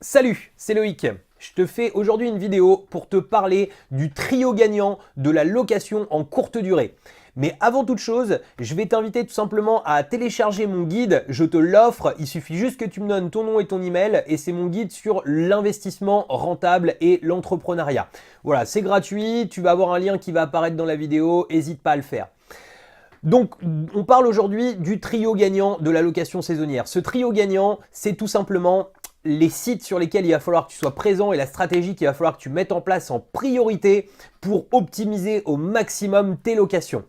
Salut, c'est Loïc. Je te fais aujourd'hui une vidéo pour te parler du trio gagnant de la location en courte durée. Mais avant toute chose, je vais t'inviter tout simplement à télécharger mon guide. Je te l'offre, il suffit juste que tu me donnes ton nom et ton email et c'est mon guide sur l'investissement rentable et l'entrepreneuriat. Voilà, c'est gratuit, tu vas avoir un lien qui va apparaître dans la vidéo, n'hésite pas à le faire. Donc, on parle aujourd'hui du trio gagnant de la location saisonnière. Ce trio gagnant, c'est tout simplement les sites sur lesquels il va falloir que tu sois présent et la stratégie qu'il va falloir que tu mettes en place en priorité pour optimiser au maximum tes locations.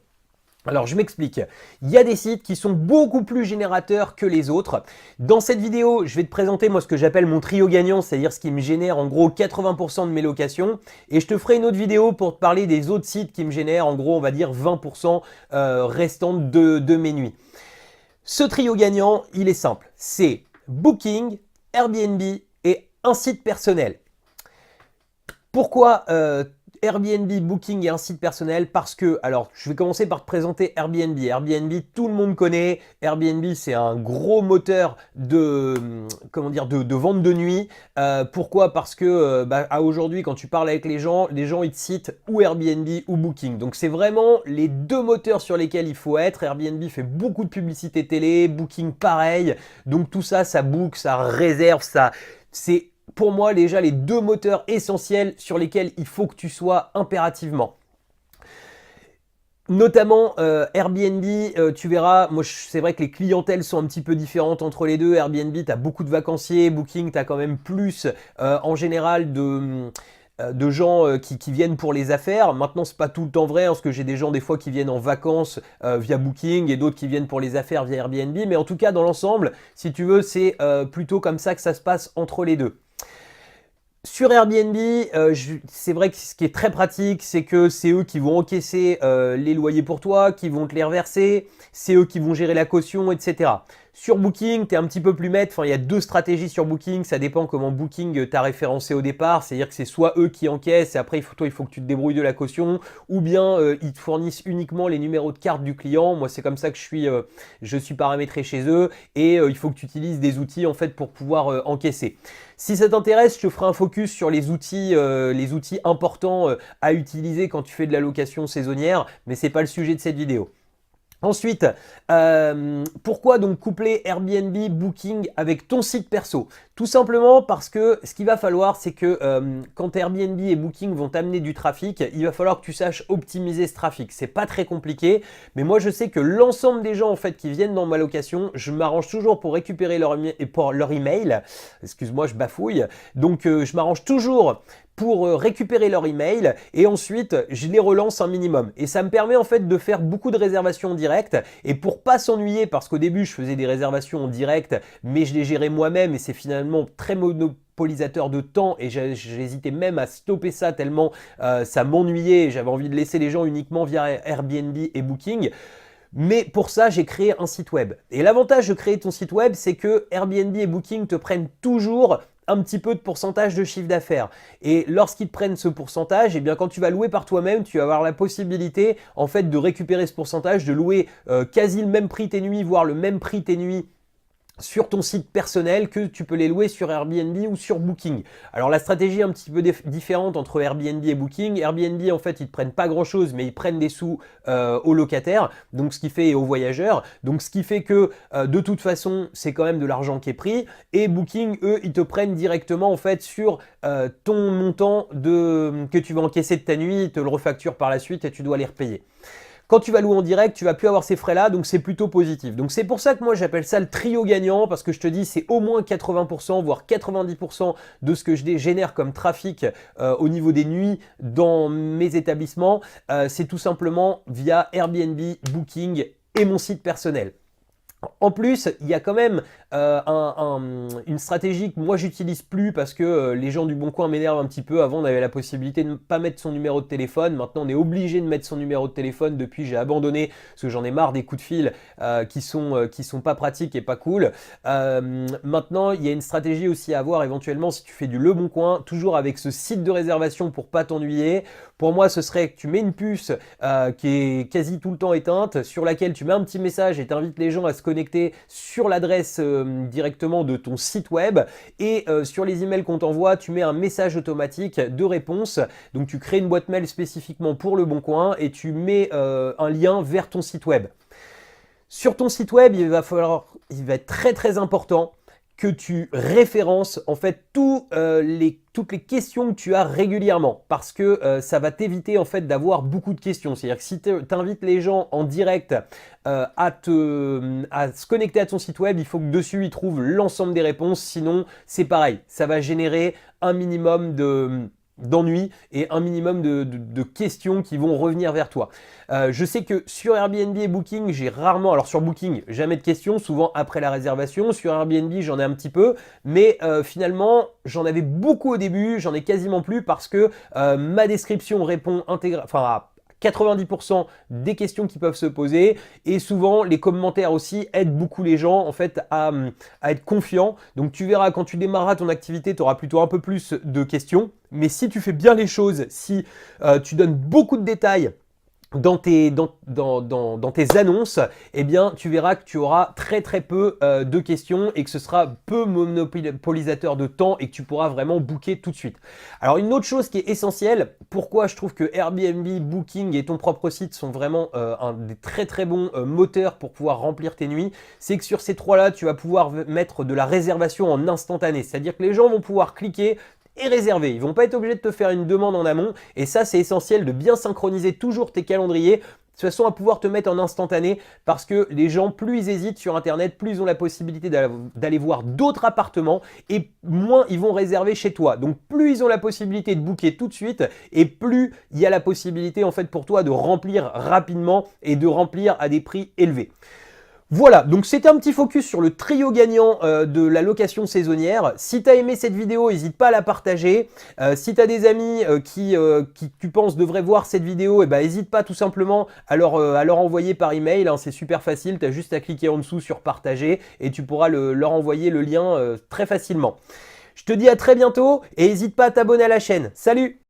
Alors je m'explique, il y a des sites qui sont beaucoup plus générateurs que les autres. Dans cette vidéo, je vais te présenter moi ce que j'appelle mon trio gagnant, c'est-à-dire ce qui me génère en gros 80% de mes locations. Et je te ferai une autre vidéo pour te parler des autres sites qui me génèrent en gros on va dire 20% restantes de mes nuits. Ce trio gagnant, il est simple, c'est Booking, Airbnb et un site personnel. Pourquoi Airbnb, Booking et un site personnel? Parce que, alors je vais commencer par te présenter Airbnb. Airbnb, tout le monde connaît. Airbnb, c'est un gros moteur de, de vente de nuit. Pourquoi? Parce que aujourd'hui, quand tu parles avec les gens ils te citent ou Airbnb ou Booking. Donc c'est vraiment les deux moteurs sur lesquels il faut être. Airbnb fait beaucoup de publicité télé, Booking pareil. Donc tout ça, ça book, ça réserve, c'est pour moi déjà les deux moteurs essentiels sur lesquels il faut que tu sois impérativement. Notamment Airbnb, tu verras, moi c'est vrai que les clientèles sont un petit peu différentes entre les deux. Airbnb, tu as beaucoup de vacanciers, Booking, tu as quand même plus en général de gens qui viennent pour les affaires. Maintenant, c'est pas tout le temps vrai, parce que j'ai des gens des fois qui viennent en vacances via Booking et d'autres qui viennent pour les affaires via Airbnb. Mais en tout cas, dans l'ensemble, si tu veux, c'est plutôt comme ça que ça se passe entre les deux. Sur Airbnb, c'est vrai que ce qui est très pratique, c'est que c'est eux qui vont encaisser les loyers pour toi, qui vont te les reverser, c'est eux qui vont gérer la caution, etc. Sur Booking, tu es un petit peu plus maître. Enfin, il y a deux stratégies sur Booking. Ça dépend comment Booking t'a référencé au départ. C'est-à-dire que c'est soit eux qui encaissent et après, il faut que tu te débrouilles de la caution, ou bien ils te fournissent uniquement les numéros de carte du client. Moi, c'est comme ça que je suis paramétré chez eux et il faut que tu utilises des outils en fait pour pouvoir encaisser. Si ça t'intéresse, je te ferai un focus sur les outils importants à utiliser quand tu fais de la location saisonnière, mais c'est pas le sujet de cette vidéo. Ensuite, pourquoi donc coupler Airbnb, Booking avec ton site perso? Tout simplement parce que ce qu'il va falloir, c'est que quand Airbnb et Booking vont t'amener du trafic, il va falloir que tu saches optimiser ce trafic. C'est pas très compliqué, mais moi je sais que l'ensemble des gens en fait qui viennent dans ma location, je m'arrange toujours pour récupérer leur email. Excuse-moi, je bafouille. Donc je m'arrange toujours pour récupérer leur email et ensuite je les relance un minimum. Et ça me permet en fait de faire beaucoup de réservations en direct et pour pas s'ennuyer, parce qu'au début je faisais des réservations en direct mais je les gérais moi-même et c'est finalement très monopolisateur de temps et j'hésitais même à stopper ça tellement ça m'ennuyait et j'avais envie de laisser les gens uniquement via Airbnb et Booking. Mais pour ça, j'ai créé un site web. Et l'avantage de créer ton site web, c'est que Airbnb et Booking te prennent toujours un petit peu de pourcentage de chiffre d'affaires. Et lorsqu'ils te prennent ce pourcentage, eh bien quand tu vas louer par toi-même, tu vas avoir la possibilité en fait de récupérer ce pourcentage, de louer quasi le même prix tes nuits, voire le même prix tes nuits sur ton site personnel que tu peux les louer sur Airbnb ou sur Booking. Alors la stratégie est un petit peu différente entre Airbnb et Booking. Airbnb en fait ils ne prennent pas grand chose mais ils prennent des sous aux locataires, donc ce qui fait et aux voyageurs, donc ce qui fait que de toute façon c'est quand même de l'argent qui est pris. Et Booking eux ils te prennent directement en fait sur ton montant que tu vas encaisser de ta nuit, ils te le refacturent par la suite et tu dois les repayer. Quand tu vas louer en direct, tu vas plus avoir ces frais-là, donc c'est plutôt positif. Donc c'est pour ça que moi j'appelle ça le trio gagnant, parce que je te dis c'est au moins 80%, voire 90% de ce que je génère comme trafic au niveau des nuits dans mes établissements. C'est tout simplement via Airbnb, Booking et mon site personnel. En plus, il y a quand même une stratégie que moi j'utilise plus parce que les gens du Bon Coin m'énervent un petit peu. Avant, on avait la possibilité de ne pas mettre son numéro de téléphone. Maintenant, on est obligé de mettre son numéro de téléphone. Depuis, j'ai abandonné parce que j'en ai marre des coups de fil qui sont pas pratiques et pas cool. Maintenant, il y a une stratégie aussi à avoir éventuellement si tu fais du Le Bon Coin, toujours avec ce site de réservation pour pas t'ennuyer. Pour moi, ce serait que tu mets une puce qui est quasi tout le temps éteinte, sur laquelle tu mets un petit message et t'invites les gens à se connecter sur l'adresse directement de ton site web et sur les emails qu'on t'envoie, tu mets un message automatique de réponse. Donc tu crées une boîte mail spécifiquement pour Le Bon Coin et tu mets un lien vers ton site web. Sur ton site web, il va être très très important que tu références en fait toutes les questions que tu as régulièrement parce que ça va t'éviter en fait d'avoir beaucoup de questions. C'est-à-dire que si tu invites les gens en direct à se connecter à ton site web, il faut que dessus ils trouvent l'ensemble des réponses, sinon c'est pareil, ça va générer un minimum d'ennui et un minimum de questions qui vont revenir vers toi. Je sais que sur Airbnb et Booking, j'ai rarement, alors sur Booking, jamais de questions, souvent après la réservation. Sur Airbnb, j'en ai un petit peu, mais finalement, j'en avais beaucoup au début, j'en ai quasiment plus parce que ma description répond à 90% des questions qui peuvent se poser et souvent les commentaires aussi aident beaucoup les gens en fait à être confiants. Donc tu verras quand tu démarreras ton activité, tu auras plutôt un peu plus de questions. Mais si tu fais bien les choses, si tu donnes beaucoup de détails dans tes annonces, eh bien, tu verras que tu auras très très peu de questions et que ce sera peu monopolisateur de temps et que tu pourras vraiment booker tout de suite. Alors, une autre chose qui est essentielle, pourquoi je trouve que Airbnb, Booking et ton propre site sont vraiment un des très très bons moteurs pour pouvoir remplir tes nuits, c'est que sur ces trois-là, tu vas pouvoir mettre de la réservation en instantané. C'est-à-dire que les gens vont pouvoir cliquer et réserver. Ils ne vont pas être obligés de te faire une demande en amont et ça c'est essentiel de bien synchroniser toujours tes calendriers de façon à pouvoir te mettre en instantané parce que les gens, plus ils hésitent sur internet, plus ils ont la possibilité d'aller voir d'autres appartements et moins ils vont réserver chez toi. Donc plus ils ont la possibilité de booker tout de suite et plus il y a la possibilité en fait pour toi de remplir rapidement et de remplir à des prix élevés. Voilà, donc c'était un petit focus sur le trio gagnant de la location saisonnière. Si tu as aimé cette vidéo, n'hésite pas à la partager. Si tu as des amis qui tu penses devraient voir cette vidéo, n'hésite pas tout simplement à leur envoyer par email. Hein, c'est super facile, tu as juste à cliquer en dessous sur partager et tu pourras leur envoyer le lien très facilement. Je te dis à très bientôt et n'hésite pas à t'abonner à la chaîne. Salut!